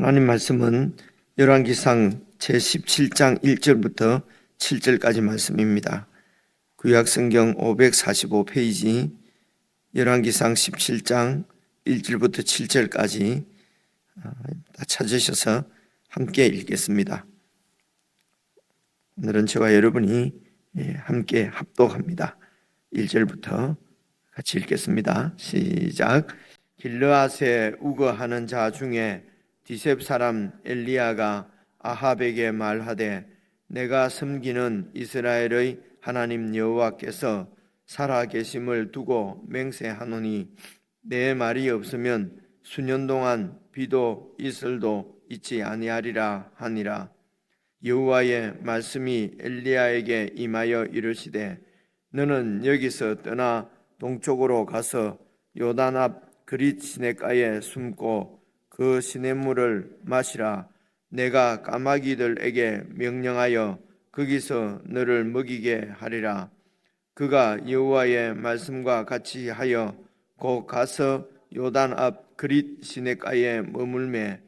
하나님 말씀은 열왕기상 제17장 1절부터 7절까지 말씀입니다. 구약성경 545페이지 열왕기상 17장 1절부터 7절까지 다 찾으셔서 함께 읽겠습니다. 오늘은 저와 여러분이 함께 합독합니다. 1절부터 같이 읽겠습니다. 시작. 길르앗에 우거하는 자 중에 디셉 사람 엘리야가 아합에게 말하되 내가 섬기는 이스라엘의 하나님 여호와께서 살아계심을 두고 맹세하노니 내 말이 없으면 수년 동안 비도 이슬도 있지 아니하리라 하니라. 여호와의 말씀이 엘리야에게 임하여 이르시되 너는 여기서 떠나 동쪽으로 가서 요단 앞 그릿 시냇가에 숨고 그 시냇물을 마시라. 내가 까마귀들에게 명령하여 거기서 너를 먹이게 하리라. 그가 여호와의 말씀과 같이 하여 곧 가서 요단 앞 그릿 시냇가에 머물매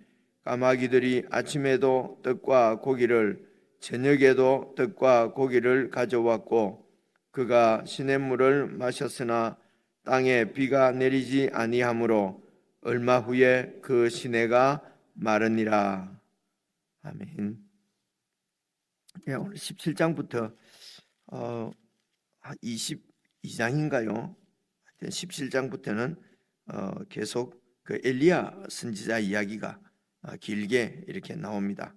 까마귀들이 아침에도 떡과 고기를 저녁에도 떡과 고기를 가져왔고 그가 시냇물을 마셨으나 땅에 비가 내리지 아니하므로 얼마 후에 그 시내가 마르니라. 아멘. 오늘 17장부터 22장인가요? 17장부터는 계속 그 엘리야 선지자 이야기가 길게 이렇게 나옵니다.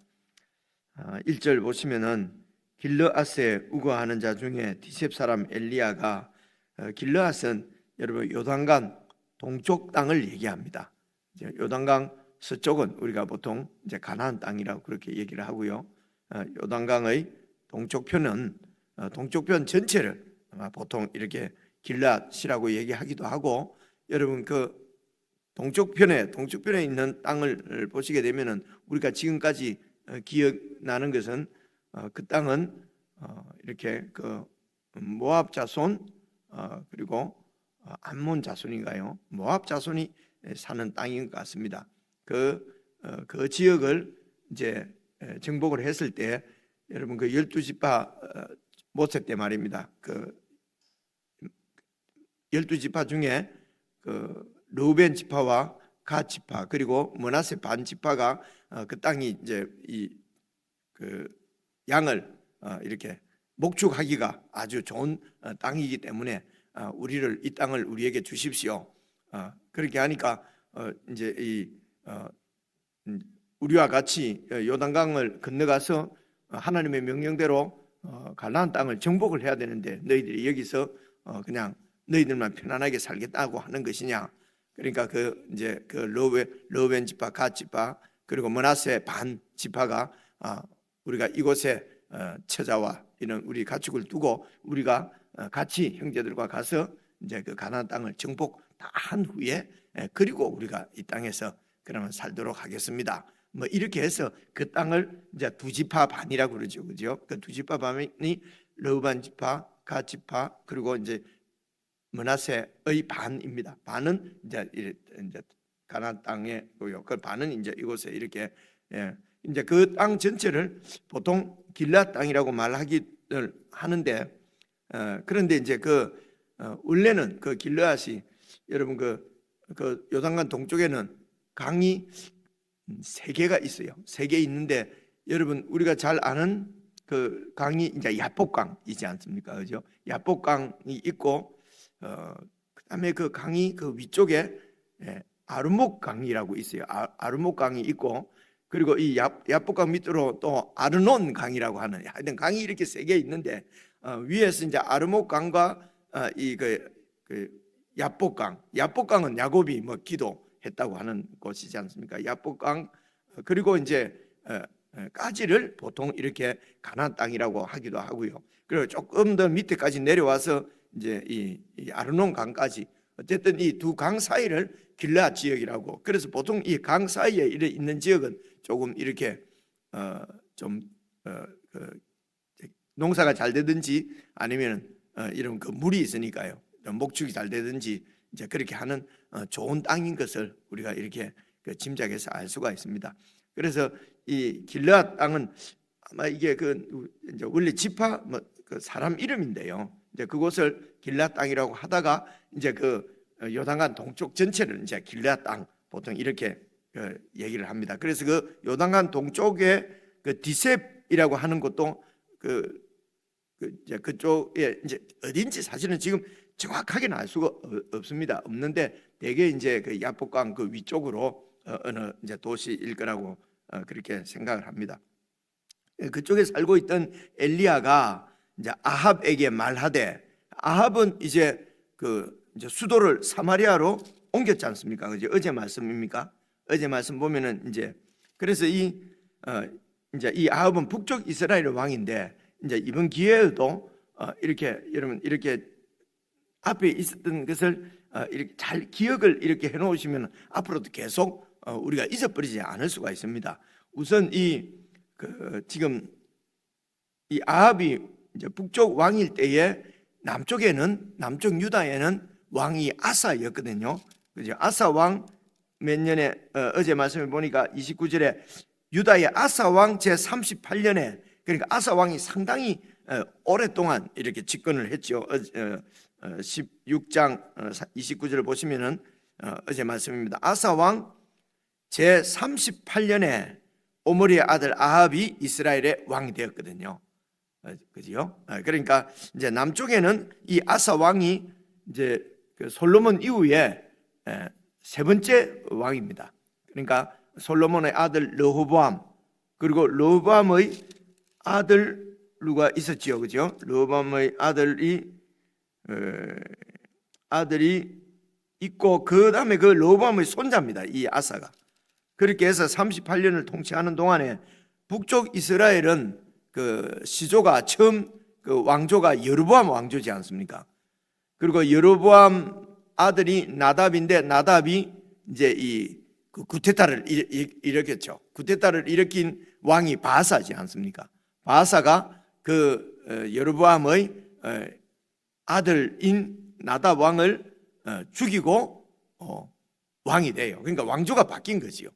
1절 보시면은 길르앗에 우거하는 자 중에 디셉 사람 엘리야가 길르앗은 여러분 요단강 동쪽 땅을 얘기합니다. 요단강 서쪽은 우리가 보통 이제 가나안 땅이라고 그렇게 얘기를 하고요. 요단강의 동쪽편은 동쪽편 전체를 보통 이렇게 길르앗이라고 얘기하기도 하고, 여러분 그 동쪽편에 있는 땅을 보시게 되면은 우리가 지금까지 기억나는 것은 그 땅은 이렇게 그 모압 자손 그리고 암몬 자손인가요? 모압 자손이 사는 땅인 것 같습니다. 그 지역을 이제 정복을 했을 때 여러분 그 12지파 모세 때 말입니다. 그 12지파 중에 그 르우벤 지파와 갓 지파 그리고 므낫세 반 지파가 그 땅이 이제 이 그 양을 이렇게 목축하기가 아주 좋은 땅이기 때문에 우리를 이 땅을 우리에게 주십시오. 그렇게 하니까 이제 이 우리와 같이 요단강을 건너가서 하나님의 명령대로 가나안 땅을 정복을 해야 되는데 너희들이 여기서 그냥 너희들만 편안하게 살겠다고 하는 것이냐? 그러니까 그 이제 그 르우벤 지파, 갓 지파 그리고 므낫세 반 지파가 우리가 이곳에 처자와 이런 우리 가축을 두고 우리가 같이 형제들과 가서 이제 그 가나안 땅을 정복 다 한 후에 그리고 우리가 이 땅에서 그러면 살도록 하겠습니다. 뭐 이렇게 해서 그 땅을 이제 두 지파 반이라고 그러죠, 그죠? 그 두 지파 반이 르우벤 지파, 갓 지파 그리고 이제 므낫세의 반입니다. 반은 이제 가나안 땅에고요. 그 반은 이제 이곳에 이렇게 이제 그 땅 전체를 보통 길르앗 땅이라고 말하기를 하는데 그런데 이제 그 원래는 그 길르앗이 여러분 그 요단강 동쪽에는 강이 세 개가 있어요. 세 개 있는데 여러분 우리가 잘 아는 그 강이 이제 야복강이지 않습니까? 그죠? 야복강이 있고 그다음에 그 강이 그 위쪽에 아르목강이라고 있어요. 아르목강이 있고 그리고 이 야복강 밑으로 또 아르논 강이라고 하는 하여튼 강이 이렇게 세 개 있는데 위에서 이제 아르목강과 이 그 야복강은 야곱이 뭐 기도했다고 하는 곳이지 않습니까? 야복강 그리고 이제 까지를 보통 이렇게 가나안 땅이라고 하기도 하고요. 그리고 조금 더 밑에까지 내려와서 이제 이 아르논 강까지 어쨌든 이 두 강 사이를 길르앗 지역이라고. 그래서 보통 이 강 사이에 있는 지역은 조금 이렇게 좀 농사가 잘 되든지 아니면 이런 그 물이 있으니까요. 목축이 잘 되든지 이제 그렇게 하는 좋은 땅인 것을 우리가 이렇게 그 짐작해서 알 수가 있습니다. 그래서 이 길르앗 땅은 아마 이게 그 이제 원래 지파 그 사람 이름인데요. 이제 그곳을 길르앗 땅이라고 하다가 이제 그 요단강 동쪽 전체를 이제 길르앗 땅 보통 이렇게 얘기를 합니다. 그래서 그 요단강 동쪽에 그 디셉이라고 하는 곳도 이제 그쪽에 이제 어딘지 사실은 지금 정확하게는 알 수가 없습니다. 없는데 대개 이제 그 야복강 그 위쪽으로 어느 이제 도시일 거라고 그렇게 생각을 합니다. 그쪽에 살고 있던 엘리야가 이제 아합에게 말하되, 아합은 이제 이제 수도를 사마리아로 옮겼지 않습니까? 그죠? 어제 말씀입니까? 어제 말씀 보면은 이제 그래서 이제 이 아합은 북쪽 이스라엘 왕인데 이제 이번 기회에도 이렇게 여러분 이렇게 앞에 있었던 것을 이렇게 잘 기억을 이렇게 해놓으시면 앞으로도 계속 우리가 잊어버리지 않을 수가 있습니다. 우선 지금 이 아합이 이제 북쪽 왕일 때에 남쪽 유다에는 왕이 아사였거든요. 그죠? 아사 왕 몇 년에 어제 말씀을 보니까 29절에 유다의 아사 왕 제 38년에, 그러니까 아사 왕이 상당히 오랫동안 이렇게 집권을 했죠. 16장 29절을 보시면은 어제 말씀입니다. 아사 왕 제 38년에 오므리의 아들 아합이 이스라엘의 왕이 되었거든요. 그죠? 그러니까 이제 남쪽에는 이 아사 왕이 이제 그 솔로몬 이후에 세 번째 왕입니다. 그러니까 솔로몬의 아들 르호보암, 그리고 르호보암의 아들 누가 있었지요, 그죠? 르호보암의 아들이 있고 그 다음에 그 르호보암의 손자입니다. 이 아사가. 그렇게 해서 38년을 통치하는 동안에 북쪽 이스라엘은 그 시조가 처음 그 왕조가 여로보암 왕조지 않습니까? 그리고 여로보암 아들이 나답인데 나답이 이제 그 구테타를 일으켰죠. 구테타를 일으킨 왕이 바사지 않습니까? 바사가 그 여로보암의 아들인 나답 왕을 죽이고 왕이 돼요. 그러니까 왕조가 바뀐 거지요.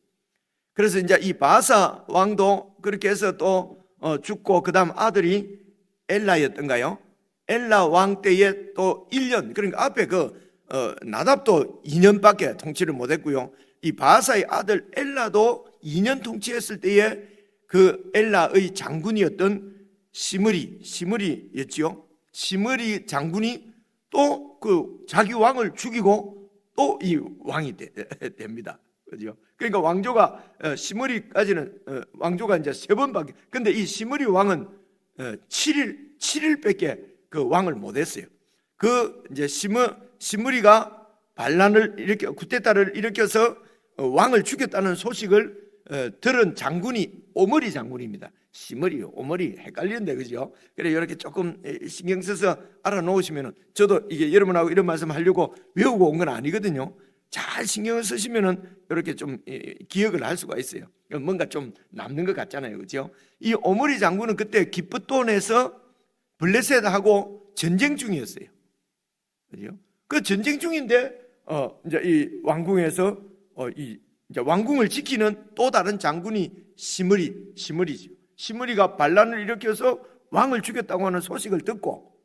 그래서 이제 이 바사 왕도 그렇게 해서 또 죽고 그 다음 아들이 엘라였던가요? 엘라 왕 때에 또 1년, 그러니까 앞에 나답도 2년밖에 통치를 못했고요. 이 바사의 아들 엘라도 2년 통치했을 때에 그 엘라의 장군이었던 시므리였지요. 시므리 장군이 또 그 자기 왕을 죽이고 또 이 왕이 됩니다. 그죠? 그러니까 왕조가 시므리까지는 왕조가 이제 3번밖에. 근데 이 시므리 왕은 7일밖에 그 왕을 못했어요. 그 이제 시므리가 반란을 구테타를 일으켜서 왕을 죽였다는 소식을 들은 장군이 오므리 장군입니다. 시므리, 오므리 헷갈리는데 그죠? 그래 이렇게 조금 신경 써서 알아놓으시면은, 저도 이게 여러분하고 이런 말씀 하려고 외우고 온 건 아니거든요. 잘 신경을 쓰시면은 이렇게 좀 기억을 할 수가 있어요. 뭔가 좀 남는 것 같잖아요, 그죠? 이 오므리 장군은 그때 기브돈에서 블레셋하고 전쟁 중이었어요. 그죠? 그 전쟁 중인데 이제 이 왕궁에서 이제 왕궁을 지키는 또 다른 장군이 시므리죠. 시므리가 반란을 일으켜서 왕을 죽였다고 하는 소식을 듣고,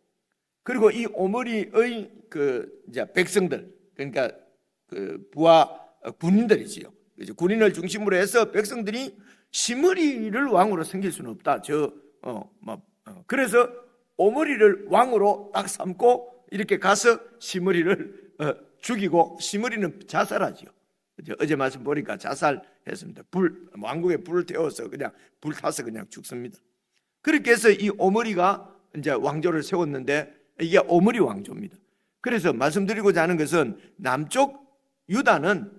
그리고 이 오므리의 이제 백성들, 그러니까 부하 군인들이지요. 군인을 중심으로 해서 백성들이 시므리를 왕으로 섬길 수는 없다. 그래서 오므리를 왕으로 딱 삼고 이렇게 가서 시므리를 죽이고, 시므리는 자살하지요. 어제 말씀 보니까 자살했습니다. 왕궁에 불을 태워서 그냥 불타서 그냥 죽습니다. 그렇게 해서 이 오므리가 이제 왕조를 세웠는데 이게 오므리 왕조입니다. 그래서 말씀드리고자 하는 것은 남쪽 유다는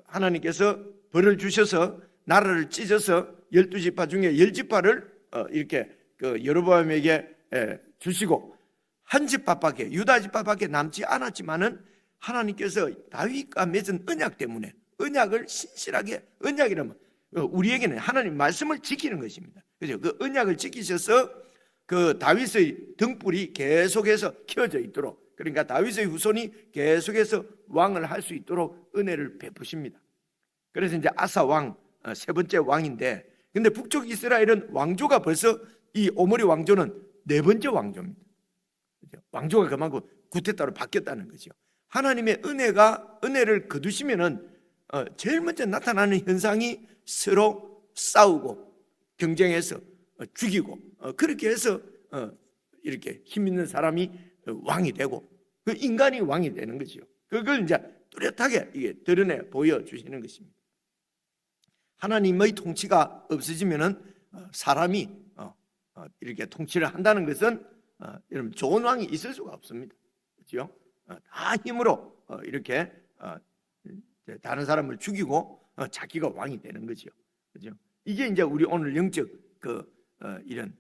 하나님께서 벌을 주셔서 나라를 찢어서 12지파 중에 10지파를 이렇게 여로보암에게 주시고 한 지파밖에, 유다 지파밖에 남지 않았지만은 하나님께서 다윗과 맺은 언약 때문에, 언약을 신실하게, 언약이라면 우리에게는 하나님 말씀을 지키는 것입니다. 그죠? 그 언약을 지키셔서 그 다윗의 등불이 계속해서 켜져 있도록, 그러니까 다윗의 후손이 계속해서 왕을 할 수 있도록 은혜를 베푸십니다. 그래서 이제 아사 왕 세 번째 왕인데, 근데 북쪽 이스라엘은 왕조가 벌써 이 오므리 왕조는 네 번째 왕조입니다. 왕조가 그만큼 구테타로 바뀌었다는 거죠. 하나님의 은혜를 거두시면은 제일 먼저 나타나는 현상이 서로 싸우고 경쟁해서 죽이고 그렇게 해서 이렇게 힘 있는 사람이 왕이 되고 그 인간이 왕이 되는 거죠. 그걸 이제 뚜렷하게 이게 드러내 보여주시는 것입니다. 하나님의 통치가 없어지면은 사람이 이렇게 통치를 한다는 것은 여러분 좋은 왕이 있을 수가 없습니다. 그렇죠? 다 힘으로 이렇게 다른 사람을 죽이고 자기가 왕이 되는 거죠. 그렇죠? 이게 이제 우리 오늘 영적 이런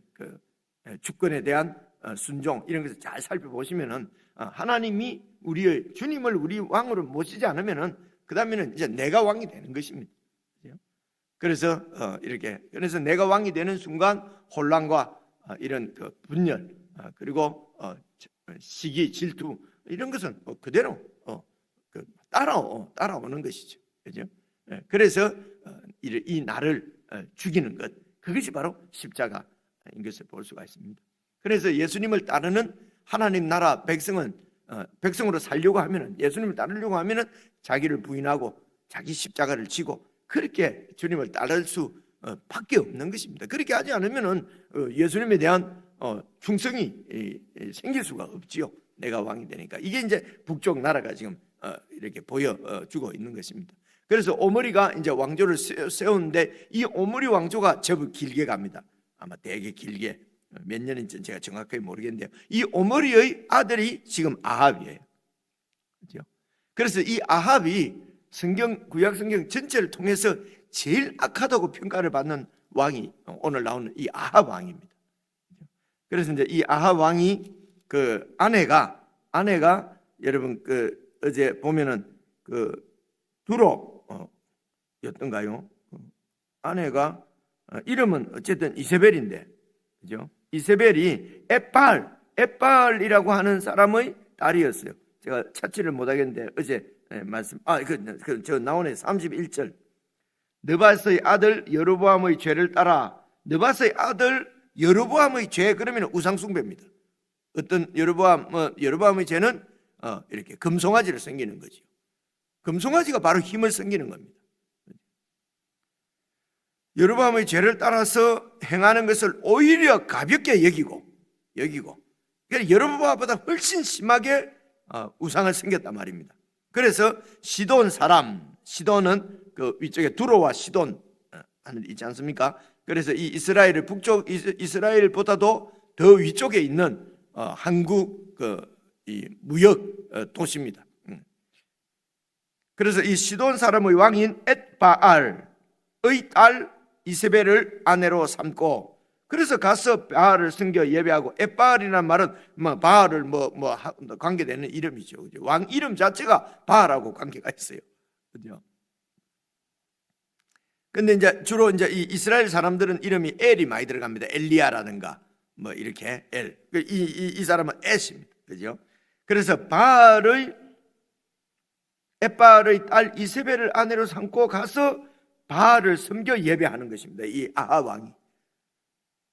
주권에 대한 순종 이런 것을 잘 살펴보시면은 하나님이 우리의 주님을 우리 왕으로 모시지 않으면은 그 다음에는 이제 내가 왕이 되는 것입니다. 그래서 그래서 내가 왕이 되는 순간 혼란과 이런 분열 그리고 시기, 질투 이런 것은 그대로 따라오는 것이죠. 그죠? 그래서 이 나를 죽이는 것 그것이 바로 십자가인 것을 볼 수가 있습니다. 그래서 예수님을 따르는 하나님 나라 백성은 백성으로 살려고 하면은 예수님을 따르려고 하면은 자기를 부인하고 자기 십자가를 지고 그렇게 주님을 따를 수 밖에 없는 것입니다. 그렇게 하지 않으면은 예수님에 대한 충성이 생길 수가 없지요. 내가 왕이 되니까. 이게 이제 북쪽 나라가 지금 이렇게 보여주고 있는 것입니다. 그래서 오므리가 이제 왕조를 세우는데 이 오므리 왕조가 제법 길게 갑니다. 아마 되게 길게 몇 년인지 제가 정확하게 모르겠는데요. 이 오므리의 아들이 지금 아합이에요. 그렇죠? 그래서 이 아합이 구약 성경 전체를 통해서 제일 악하다고 평가를 받는 왕이 오늘 나오는 이 아합 왕입니다. 그래서 이제 이 아합 왕이 그 아내가 여러분 어제 보면은 두로였던가요? 아내가 이름은 어쨌든 이세벨인데, 그죠? 이세벨이 엣발이라고 하는 사람의 딸이었어요. 제가 찾지를 못하겠는데 어제 말씀 저 나오네 31절. 느밧의 아들 여로보암의 죄를 따라 느밧의 아들 여로보암의 죄 그러면 우상 숭배입니다. 어떤 여로보암의 죄는 이렇게 금송아지를 섬기는 거죠. 금송아지가 바로 힘을 섬기는 겁니다. 여로보암의 죄를 따라서 행하는 것을 오히려 가볍게 여기고 그러니까 여로보암보다 훨씬 심하게 우상을 섬겼단 말입니다. 그래서 시돈은 그 위쪽에 두로와 시돈 하는 데 있지 않습니까? 그래서 이 이스라엘의 북쪽 이스라엘보다도 더 위쪽에 있는 한국 이 무역 도시입니다. 그래서 이 시돈 사람의 왕인 엣바알의 딸 이세벨을 아내로 삼고 그래서 가서 바알을 섬겨 예배하고 엣바알이라는 말은 바알을 관계되는 이름이죠. 그죠? 왕 이름 자체가 바알하고 관계가 있어요. 그죠? 근데 이제 주로 이제 이 이스라엘 사람들은 이름이 엘이 많이 들어갑니다. 엘리야라든가 이렇게 엘. 이 사람은 엣입니다. 그죠? 그래서 엣바알의 딸 이세벨을 아내로 삼고 가서 바알을 섬겨 예배하는 것입니다. 이 아합 왕이.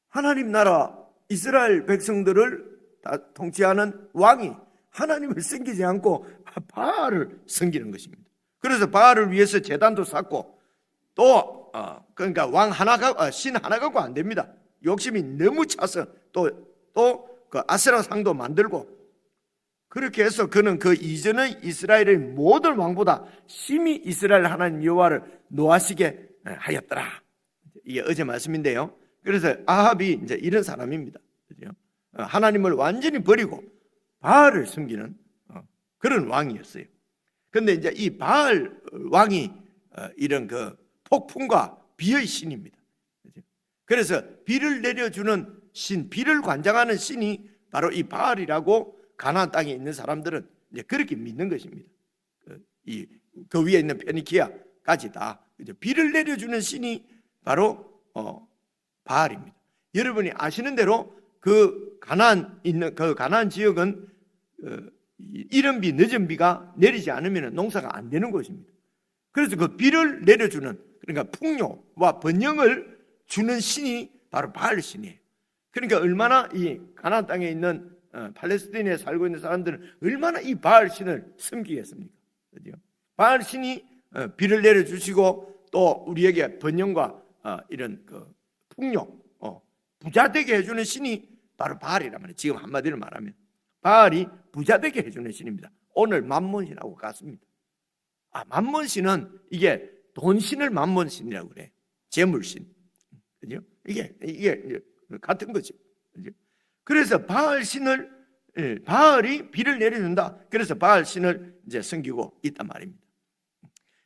하나님 나라 이스라엘 백성들을 다 통치하는 왕이 하나님을 섬기지 않고 바알을 섬기는 것입니다. 그래서 바알을 위해서 제단도 쌓고 또 그러니까 신 하나 갖고 안 됩니다. 욕심이 너무 차서 또 그 아세라 상도 만들고 그렇게 해서 그는 그 이전의 이스라엘의 모든 왕보다 심히 이스라엘 하나님 여호와를 노하시게 하였더라. 이게 어제 말씀인데요. 그래서 아합이 이제 이런 사람입니다. 그죠? 하나님을 완전히 버리고 바알을 섬기는 그런 왕이었어요. 그런데 이제 이 바알 왕이 이런 그 폭풍과 비의 신입니다. 그죠? 그래서 비를 내려주는 신, 비를 관장하는 신이 바로 이 바알이라고 가나안 땅에 있는 사람들은 이제 그렇게 믿는 것입니다. 그 위에 있는 페니키아까지 다 비를 내려주는 신이 바로 바알입니다. 여러분이 아시는 대로 그 가나안 지역은 이른 비, 늦은 비가 내리지 않으면 농사가 안 되는 곳입니다. 그래서 그 비를 내려주는, 그러니까 풍요와 번영을 주는 신이 바로 바알 신이에요. 그러니까 얼마나 이 가나안 땅에 있는 팔레스타인에 살고 있는 사람들은 얼마나 이 바알 신을 섬기겠습니까? 그죠? 바알 신이 비를 내려주시고 또 우리에게 번영과 이런 그 풍요, 부자되게 해주는 신이 바로 바알이란 말이에요. 지금 한마디로 말하면 바알이 부자되게 해주는 신입니다. 오늘 만몬신하고 같습니다. 만몬신은 이게 돈신을 만몬신이라고 그래요. 재물신. 그죠? 이게 같은 거죠. 그죠? 그래서 바알이 비를 내려준다. 그래서 바알신을 이제 섬기고 있단 말입니다.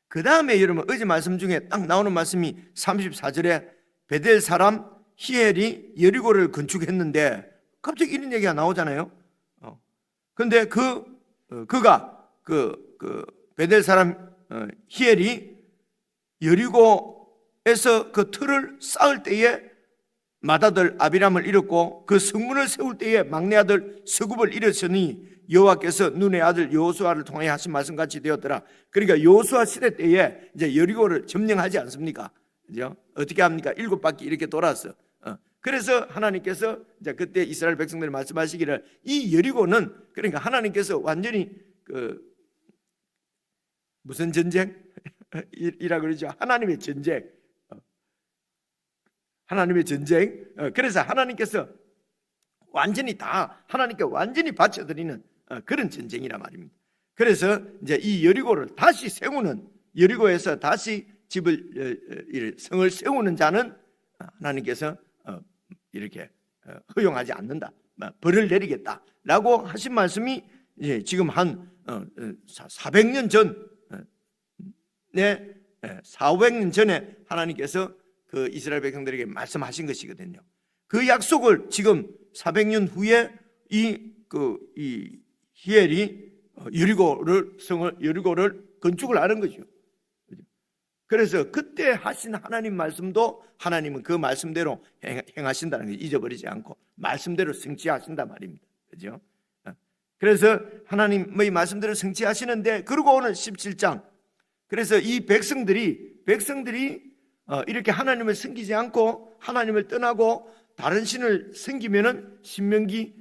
그 다음에 여러분 어제 말씀 중에 딱 나오는 말씀이 34절에 베델 사람 히엘이 여리고를 건축했는데 갑자기 이런 얘기가 나오잖아요. 근데 그가 베델 사람 히엘이 여리고에서 그 틀을 쌓을 때에 맏아들 아비람을 잃었고 그 성문을 세울 때에 막내 아들 서굽을 잃었으니 여호와께서 눈의 아들 여호수아를 통하여 하신 말씀같이 되었더라. 그러니까 여호수아 시대 때에 이제 여리고를 점령하지 않습니까? 그죠? 어떻게 합니까? 7바퀴 이렇게 돌아서. 그래서 하나님께서 이제 그때 이스라엘 백성들이 말씀하시기를 이 여리고는, 그러니까 하나님께서 완전히 무슨 전쟁? 이라 그러죠. 하나님의 전쟁. 하나님의 전쟁. 그래서 하나님께서 완전히 다 하나님께 완전히 바쳐드리는 그런 전쟁이란 말입니다. 그래서 이제 이 여리고를 다시 세우는, 여리고에서 다시 성을 세우는 자는 하나님께서 이렇게 허용하지 않는다, 벌을 내리겠다라고 하신 말씀이 지금 한 400년 전에 400년 전에 하나님께서 그 이스라엘 백성들에게 말씀하신 것이거든요. 그 약속을 지금 400년 후에 이 히엘이 여리고를 건축을 하는 거죠. 그래서 그때 하신 하나님 말씀도 하나님은 그 말씀대로 행하신다는 걸 잊어버리지 않고 말씀대로 성취하신단 말입니다. 그죠? 그래서 하나님의 말씀대로 성취하시는데, 그리고 오늘 17장, 그래서 이 백성들이 이렇게 하나님을 섬기지 않고 하나님을 떠나고 다른 신을 섬기면은 신명기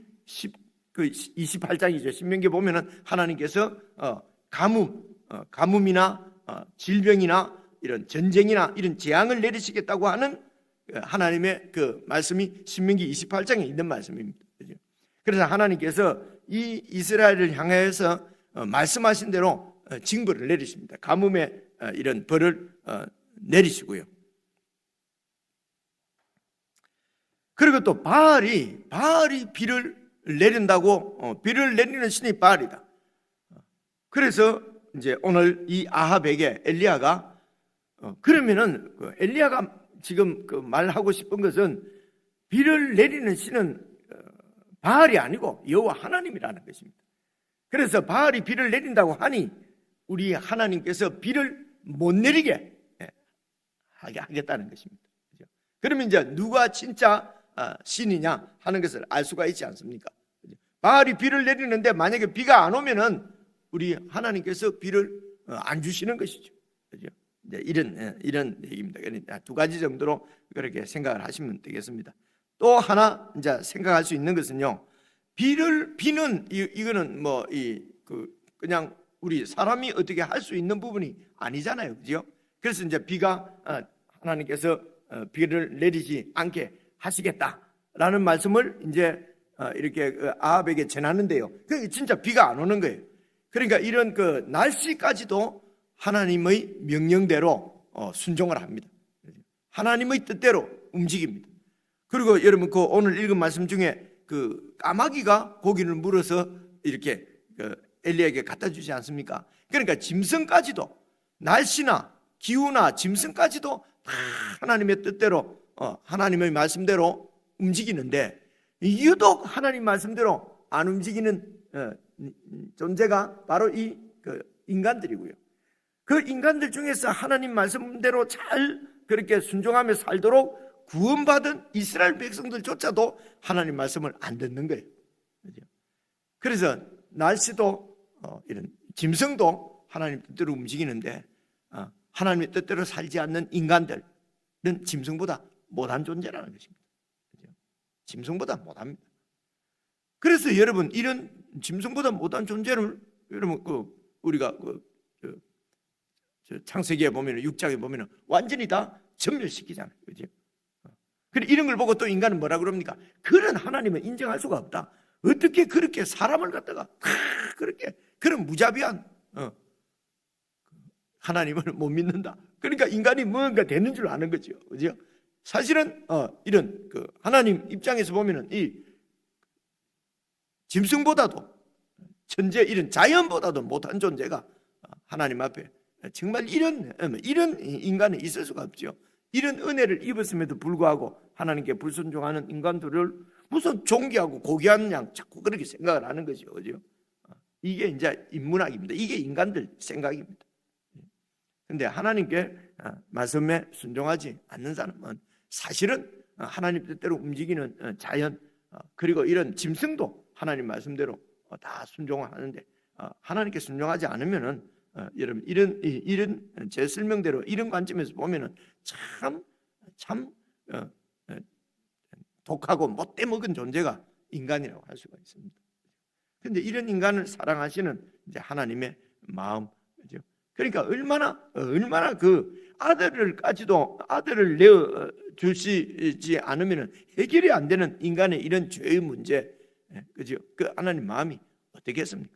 28장이죠. 신명기 보면은 하나님께서 가뭄이나 질병이나 이런 전쟁이나 이런 재앙을 내리시겠다고 하는 하나님의 그 말씀이 신명기 28장에 있는 말씀입니다. 그래서 하나님께서 이 이스라엘을 향해서 말씀하신 대로 징벌을 내리십니다. 가뭄의 이런 벌을 내리시고요. 그리고 또 바알이 비를 내린다고, 비를 내리는 신이 바알이다. 그래서 이제 오늘 이 아합에게 엘리야가 그러면은 엘리야가 지금 말하고 싶은 것은 비를 내리는 신은 바알이 아니고 여호와 하나님이라는 것입니다. 그래서 바알이 비를 내린다고 하니 우리 하나님께서 비를 못 내리게 하겠다는 것입니다. 그러면 이제 누가 진짜 신이냐 하는 것을 알 수가 있지 않습니까? 바알이 비를 내리는데 만약에 비가 안 오면은 우리 하나님께서 비를 안 주시는 것이죠. 그죠? 이런 얘기입니다. 두 가지 정도로 그렇게 생각을 하시면 되겠습니다. 또 하나 이제 생각할 수 있는 것은요, 비는 이거는 그냥 우리 사람이 어떻게 할 수 있는 부분이 아니잖아요, 그죠? 그래서 이제 비가 하나님께서 비를 내리지 않게 하시겠다라는 말씀을 이제 이렇게 아합에게 전하는데요. 그 진짜 비가 안 오는 거예요. 그러니까 이런 날씨까지도 하나님의 명령대로 순종을 합니다. 하나님의 뜻대로 움직입니다. 그리고 여러분 오늘 읽은 말씀 중에 까마귀가 고기를 물어서 이렇게 엘리야에게 갖다 주지 않습니까? 그러니까 짐승까지도, 날씨나 기후나 짐승까지도 다 하나님의 뜻대로 하나님의 말씀대로 움직이는데, 유독 하나님 말씀대로 안 움직이는 존재가 바로 이 인간들이고요. 그 인간들 중에서 하나님 말씀대로 잘 그렇게 순종하며 살도록 구원받은 이스라엘 백성들조차도 하나님 말씀을 안 듣는 거예요. 그래서 날씨도 이런 짐승도 하나님 뜻대로 움직이는데 하나님의 뜻대로 살지 않는 인간들은 짐승보다 못한 존재라는 것입니다. 짐승보다 못합니다. 그래서 여러분, 이런 짐승보다 못한 존재를 여러분 우리가 창세기에 보면, 6장에 보면 완전히 다 전멸시키잖아요. 그죠? 그래, 이런 걸 보고 또 인간은 뭐라 그럽니까? 그런 하나님은 인정할 수가 없다. 어떻게 그렇게 사람을 갖다가 그렇게 그런 무자비한 하나님을 못 믿는다. 그러니까 인간이 뭔가 되는 줄 아는 거죠. 그죠? 사실은 이런 하나님 입장에서 보면은 이 짐승보다도 천재, 이런 자연보다도 못한 존재가 하나님 앞에 정말 이런 인간은 있을 수가 없죠. 이런 은혜를 입었음에도 불구하고 하나님께 불순종하는 인간들을 무슨 존귀하고 고귀한 양 자꾸 그렇게 생각을 하는 거죠. 그죠? 이게 이제 인문학입니다. 이게 인간들 생각입니다. 그런데 하나님께 말씀에 순종하지 않는 사람은 사실은 하나님 뜻대로 움직이는 자연, 그리고 이런 짐승도 하나님 말씀대로 다 순종을 하는데, 하나님께 순종하지 않으면은 여러분, 이런 제 설명대로 이런 관점에서 보면은 참 독하고 못돼 먹은 존재가 인간이라고 할 수가 있습니다. 그런데 이런 인간을 사랑하시는 이제 하나님의 마음, 그죠? 그러니까 얼마나 그 아들을 내어 주시지 않으면 해결이 안 되는 인간의 이런 죄의 문제, 그죠? 그 하나님 마음이 어떻겠습니까?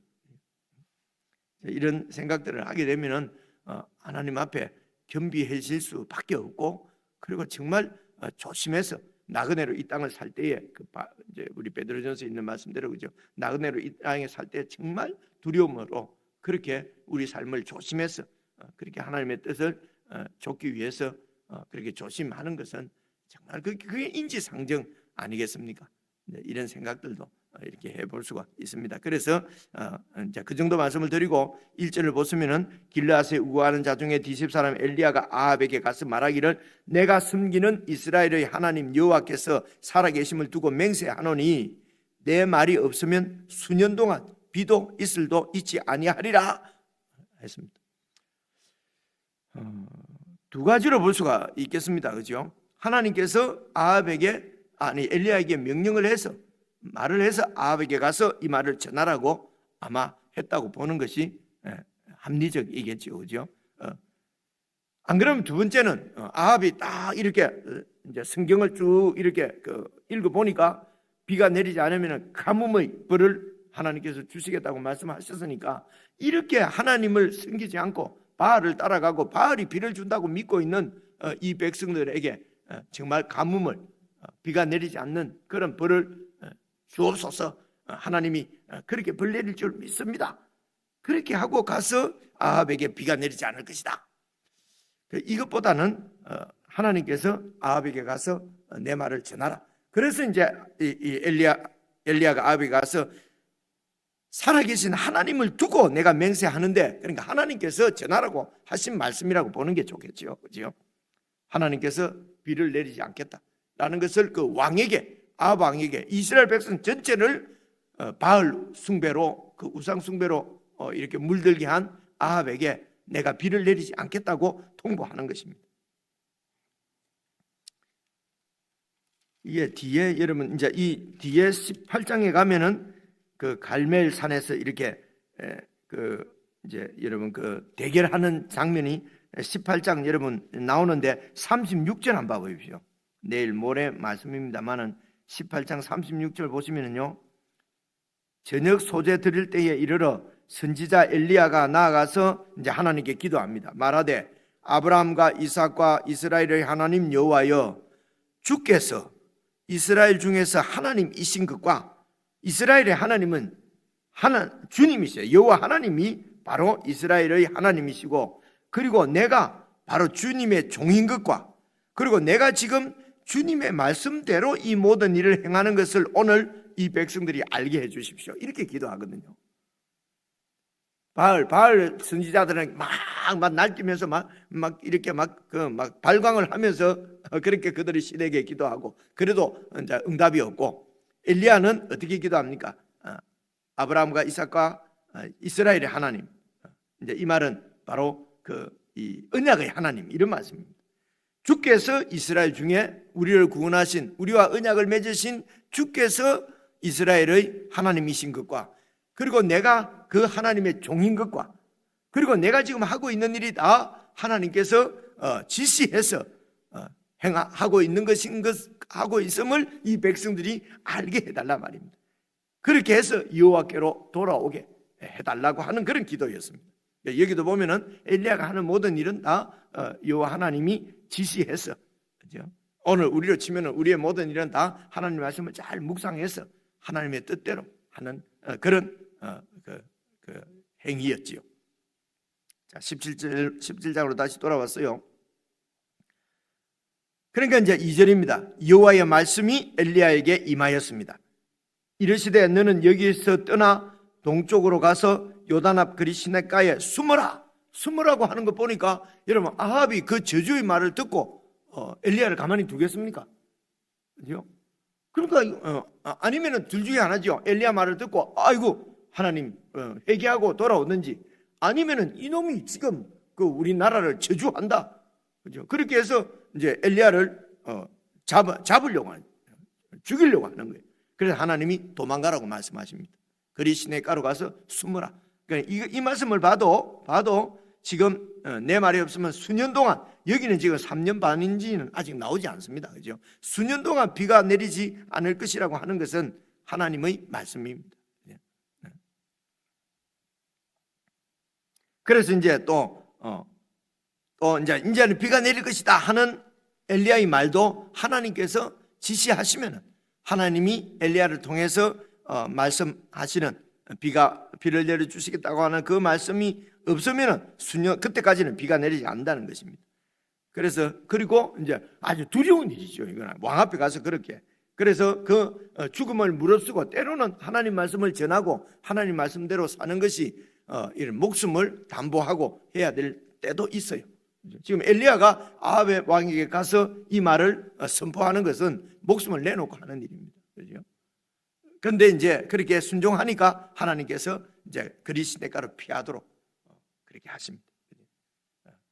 이런 생각들을 하게 되면은 하나님 앞에 겸비해질 수밖에 없고, 그리고 정말 조심해서 나그네로 이 땅을 살 때에 이제 우리 베드로전서에 있는 말씀대로, 그죠? 나그네로 이 땅에 살 때 정말 두려움으로 그렇게 우리 삶을 조심해서 그렇게 하나님의 뜻을 좇기 위해서 그렇게 조심하는 것은 정말 그게 인지상정 아니겠습니까? 이런 생각들도 이렇게 해볼 수가 있습니다. 그래서 이제 그 정도 말씀을 드리고 1절을 보시면은 길르앗에 우거하는 자 중에 디십 사람 엘리야가 아합에게 가서 말하기를 내가 숨기는 이스라엘의 하나님 여호와께서 살아계심을 두고 맹세하노니 내 말이 없으면 수년 동안 비도 이슬도 있지 아니하리라 했습니다. 두 가지로 볼 수가 있겠습니다. 그죠? 하나님께서 엘리야에게 명령을 해서 말을 해서 아합에게 가서 이 말을 전하라고 아마 했다고 보는 것이 합리적이겠죠. 그죠? 안 그러면 두 번째는 아합이 딱 이렇게 이제 성경을 쭉 이렇게 읽어 보니까 비가 내리지 않으면 가뭄의 벌을 하나님께서 주시겠다고 말씀하셨으니까, 이렇게 하나님을 섬기지 않고 바알을 따라가고 바알이 비를 준다고 믿고 있는 이 백성들에게 정말 가뭄을, 비가 내리지 않는 그런 벌을 주옵소서, 하나님이 그렇게 벌 내릴 줄 믿습니다. 그렇게 하고 가서 아합에게 비가 내리지 않을 것이다. 이것보다는 하나님께서 아합에게 가서 내 말을 전하라. 그래서 이제 이 엘리야가 아합에게 가서 살아계신 하나님을 두고 내가 맹세하는데, 그러니까 하나님께서 전하라고 하신 말씀이라고 보는 게 좋겠죠. 그죠? 하나님께서 비를 내리지 않겠다라는 것을 그 왕에게, 아합 왕에게, 이스라엘 백성 전체를 바알 숭배로, 그 우상 숭배로 이렇게 물들게 한 아합에게 내가 비를 내리지 않겠다고 통보하는 것입니다. 이게 뒤에 여러분 이제 이 뒤에 18장에 가면은 그 갈멜 산에서 이렇게 이제 여러분 대결하는 장면이 18장 여러분 나오는데 36절 한번 봐보십시오. 내일 모레 말씀입니다만은 18장 36절 보시면은요, 저녁 소재 드릴 때에 이르러 선지자 엘리야가 나아가서 이제 하나님께 기도합니다. 말하되 아브라함과 이삭과 이스라엘의 하나님 여호와여, 주께서 이스라엘 중에서 하나님이신 것과 이스라엘의 하나님은 주님이세요. 여호와 하나님이 바로 이스라엘의 하나님이시고, 그리고 내가 바로 주님의 종인 것과, 그리고 내가 지금 주님의 말씀대로 이 모든 일을 행하는 것을 오늘 이 백성들이 알게 해 주십시오. 이렇게 기도하거든요. 바알 선지자들은 막 날뛰면서 막 이렇게 막 발광을 하면서 그렇게 그들의 시대에 기도하고, 그래도 이제 응답이 없고, 엘리야는 어떻게 기도합니까? 아브라함과 이삭과 이스라엘의 하나님. 이제 이 말은 바로 이 언약의 하나님, 이런 말씀입니다. 주께서 이스라엘 중에 우리를 구원하신, 우리와 언약을 맺으신 주께서 이스라엘의 하나님이신 것과, 그리고 내가 그 하나님의 종인 것과, 그리고 내가 지금 하고 있는 일이 다 하나님께서 지시해서 행하고 있는 것인 하고 있음을 이 백성들이 알게 해달라 말입니다. 그렇게 해서 여호와께로 돌아오게 해달라고 하는 그런 기도였습니다. 여기도 보면은 엘리야가 하는 모든 일은 다 여호와 하나님이 지시해서, 그죠? 오늘 우리로 치면은 우리의 모든 일은 다 하나님의 말씀을 잘 묵상해서 하나님의 뜻대로 하는 그런 그 행위였지요. 자, 17장으로 다시 돌아왔어요. 그러니까 이제 2절입니다. 여호와의 말씀이 엘리야에게 임하였습니다. 이르시되 너는 여기서 떠나 동쪽으로 가서 요단 앞 그리 시냇가에 숨어라. 숨으라고 하는 거 보니까 여러분, 아합이 그 저주의 말을 듣고 엘리야를 가만히 두겠습니까? 그죠? 그러니까 아니면은 둘 중에 하나죠. 엘리야 말을 듣고 아이고 하나님 회개하고 돌아오든지, 아니면은 이놈이 지금 그 우리나라를 저주한다. 그죠? 그렇게 해서 이제 엘리야를 잡으려고 하는, 죽이려고 하는 거예요. 그래서 하나님이 도망가라고 말씀하십니다. 그리 시냇가로 가서 숨으라. 그러니까 이 말씀을 봐도 지금 내 말이 없으면 수년 동안, 여기는 지금 3년 반인지는 아직 나오지 않습니다. 그죠? 수년 동안 비가 내리지 않을 것이라고 하는 것은 하나님의 말씀입니다. 그래서 이제 또 이제는 비가 내릴 것이다 하는 엘리야의 말도 하나님께서 지시하시면은, 하나님이 엘리야를 통해서 말씀하시는 비를 내려 주시겠다고 하는 그 말씀이 없으면은 수년, 그때까지는 비가 내리지 않는다는 것입니다. 그래서 그리고 이제 아주 두려운 일이죠. 이거는 왕 앞에 가서 그렇게, 그래서 그 죽음을 무릅쓰고 때로는 하나님 말씀을 전하고 하나님 말씀대로 사는 것이 이런 목숨을 담보하고 해야 될 때도 있어요. 지금 엘리야가 아합의 왕에게 가서 이 말을 선포하는 것은 목숨을 내놓고 하는 일입니다. 그렇죠? 그런데 이제 그렇게 순종하니까 하나님께서 이제 그리 시냇가로 피하도록 그렇게 하십니다.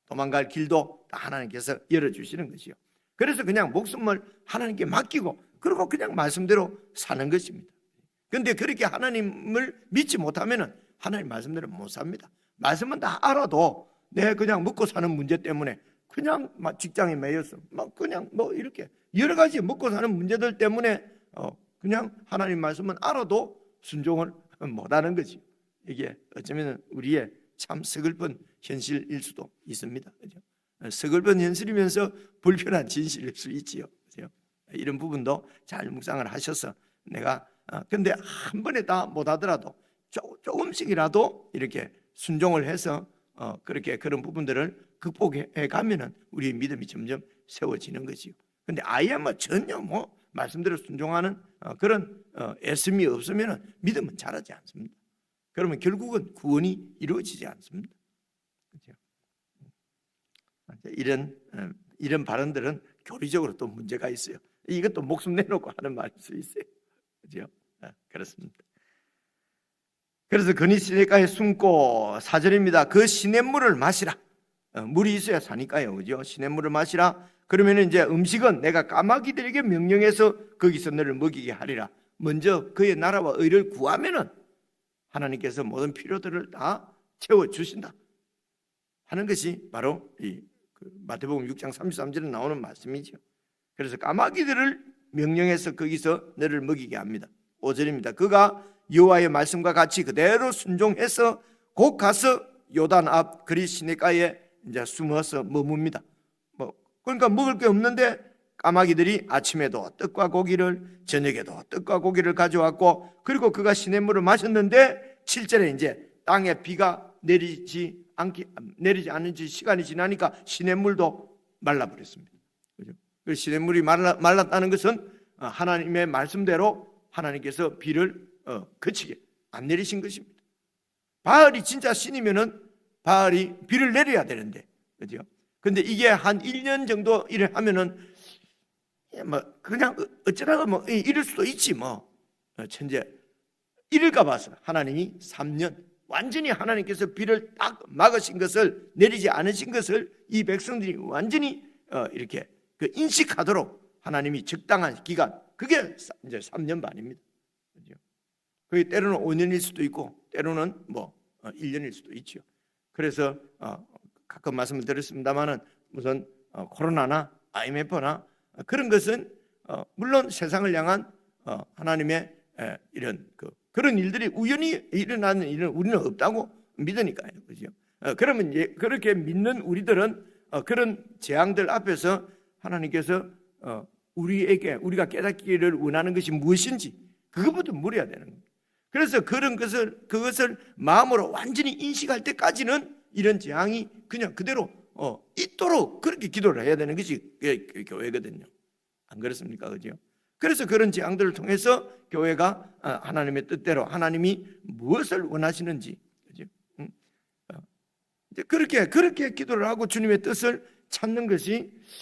도망갈 길도 하나님께서 열어주시는 것이요. 그래서 그냥 목숨을 하나님께 맡기고 그리고 그냥 말씀대로 사는 것입니다. 그런데 그렇게 하나님을 믿지 못하면은 하나님 말씀대로 못 삽니다. 말씀은 다 알아도 내 그냥 먹고 사는 문제 때문에 그냥 막 직장에 매여서 막 그냥 뭐 이렇게 여러 가지 먹고 사는 문제들 때문에 그냥 하나님 말씀은 알아도 순종을 못하는 거지. 이게 어쩌면 우리의 참 서글픈 현실일 수도 있습니다. 그죠? 서글픈 현실이면서 불편한 진실일 수 있지요. 그죠? 이런 부분도 잘 묵상을 하셔서 내가 근데 한 번에 다 못하더라도 조금씩이라도 이렇게 순종을 해서 그렇게 그런 부분들을 극복해 가면은 우리의 믿음이 점점 세워지는 거지요. 근데 아예 뭐 전혀 뭐 말씀대로 순종하는 그런 애씀이 없으면은 믿음은 자라지 않습니다. 그러면 결국은 구원이 이루어지지 않습니다. 그렇죠? 이런 발언들은 교리적으로 또 문제가 있어요. 이것도 목숨 내놓고 하는 말일 수 있어요. 그렇죠? 그렇습니다. 그래서 그니 시냇가에 숨고 4절입니다. 그 시냇물을 마시라. 물이 있어야 사니까요. 그죠? 시냇물을 마시라. 그러면 이제 음식은 내가 까마귀들에게 명령해서 거기서 너를 먹이게 하리라. 먼저 그의 나라와 의를 구하면은 하나님께서 모든 필요들을 다 채워주신다 하는 것이 바로 이 마태복음 6장 33절에 나오는 말씀이죠. 그래서 까마귀들을 명령해서 거기서 너를 먹이게 합니다. 5절입니다. 그가 여호와의 말씀과 같이 그대로 순종해서 곧 가서 요단 앞 그리 시냇가에 이제 숨어서 머뭅니다. 그러니까 먹을 게 없는데 까마귀들이 아침에도 떡과 고기를, 저녁에도 떡과 고기를 가져왔고, 그리고 그가 시냇물을 마셨는데 7절에 이제 땅에 비가 내리지 않은 지 시간이 지나니까 시냇물도 말라버렸습니다. 그죠? 그 시냇물이 말랐다는 것은 하나님의 말씀대로 하나님께서 비를 그치게 안 내리신 것입니다. 바알이 진짜 신이면은 바알이 비를 내려야 되는데, 그죠? 근데 이게 한 1년 정도 일을 하면은 뭐 그냥 어쩌다가 뭐 이럴 수도 있지 뭐. 천재 이럴까 봐서 하나님이 3년 완전히 하나님께서 비를 딱 막으신 것을, 내리지 않으신 것을 이 백성들이 완전히 이렇게 인식하도록 하나님이 적당한 기간, 그게 이제 3년 반입니다. 그죠? 그게 때로는 5년일 수도 있고 때로는 1년일 수도 있죠. 그래서 가끔 말씀을 드렸습니다만은 무슨 코로나나 IMF나 그런 것은 물론 세상을 향한 하나님의 이런 그런 일들이 우연히 일어나는 일은 우리는 없다고 믿으니까요. 그죠? 그러면 그렇게 믿는 우리들은 그런 재앙들 앞에서 하나님께서 우리가 깨닫기를 원하는 것이 무엇인지 그것부터 물어야 되는 겁니다. 그래서 그것을 마음으로 완전히 인식할 때까지는 이런 재앙이 그냥 그대로 있도록 그렇게 기도를 해야 되는 것이 교회거든요. 안 그렇습니까? 그죠? 그래서 그런 재앙들을 통해서 교회가 하나님의 뜻대로 하나님이 무엇을 원하시는지, 그죠? 그렇게 기도를 하고 주님의 뜻을 찾는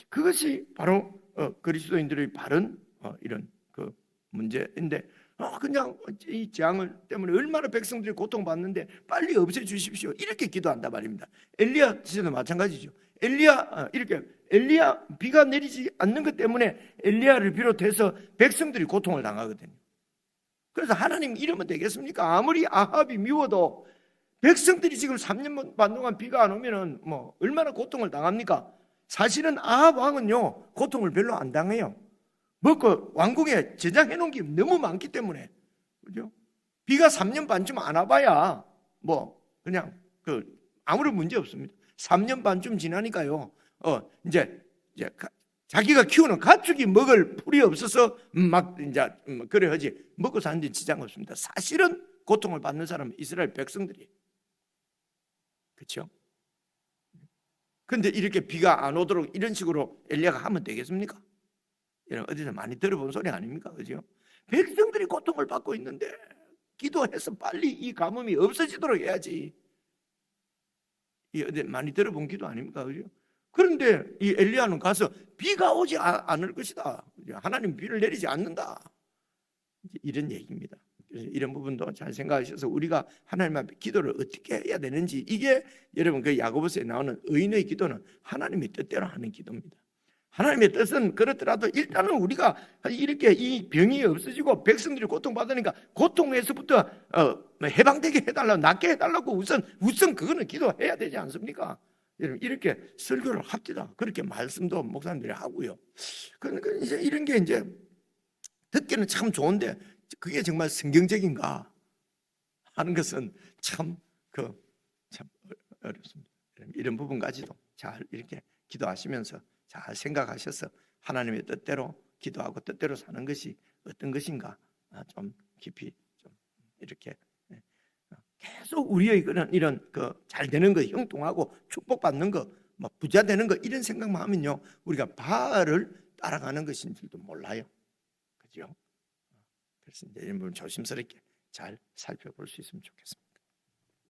그것이 바로 그리스도인들의 바른 이런 문제인데, 그냥 이 재앙을 때문에 얼마나 백성들이 고통받는데 빨리 없애 주십시오 이렇게 기도한단 말입니다. 엘리야 시대도 마찬가지죠. 엘리야 비가 내리지 않는 것 때문에 엘리야를 비롯해서 백성들이 고통을 당하거든요. 그래서 하나님 이러면 되겠습니까? 아무리 아합이 미워도 백성들이 지금 3년 반 동안 비가 안 오면은 얼마나 고통을 당합니까? 사실은 아합 왕은요 고통을 별로 안 당해요. 먹고 왕궁에 저장해 놓은 게 너무 많기 때문에, 그죠? 비가 3년 반쯤 안 와봐야 그냥 아무런 문제 없습니다. 3년 반쯤 지나니까요 이제 자기가 키우는 가축이 먹을 풀이 없어서 이제 그래 하지 먹고 사는 데 지장 없습니다. 사실은 고통을 받는 사람은 이스라엘 백성들이에요. 그렇죠? 근데 이렇게 비가 안 오도록 이런 식으로 엘리야가 하면 되겠습니까? 여러분 어디서 많이 들어본 소리 아닙니까? 그죠? 백성들이 고통을 받고 있는데 기도해서 빨리 이 가뭄이 없어지도록 해야지. 이 어디 많이 들어본 기도 아닙니까? 그죠? 그런데 이 엘리야는 가서 비가 오지 않을 것이다. 하나님 비를 내리지 않는다. 이런 얘기입니다. 그래서 이런 부분도 잘 생각하셔서 우리가 하나님 앞에 기도를 어떻게 해야 되는지, 이게 여러분 야고보서에 나오는 의인의 기도는 하나님의 뜻대로 하는 기도입니다. 하나님의 뜻은 그렇더라도 일단은 우리가 이렇게 이 병이 없어지고 백성들이 고통받으니까 고통에서부터 해방되게 해달라고, 낫게 해달라고 우선 그거는 기도해야 되지 않습니까? 여러분 이렇게 설교를 합디다. 그렇게 말씀도 목사님들이 하고요. 그러니까 이제 이런 게 이제 듣기는 참 좋은데 그게 정말 성경적인가 하는 것은 참 어렵습니다. 이런 부분까지도 잘 이렇게 기도하시면서 잘 생각하셔서 하나님의 뜻대로 기도하고 뜻대로 사는 것이 어떤 것인가 좀 깊이 좀 이렇게 계속 우리의 이런 잘 되는 거, 형통하고 축복받는 거, 부자 되는 거 이런 생각만 하면요 우리가 바알을 따라가는 것인 줄도 몰라요. 그죠? 그래서 이제 이런 부분 조심스럽게 잘 살펴볼 수 있으면 좋겠습니다.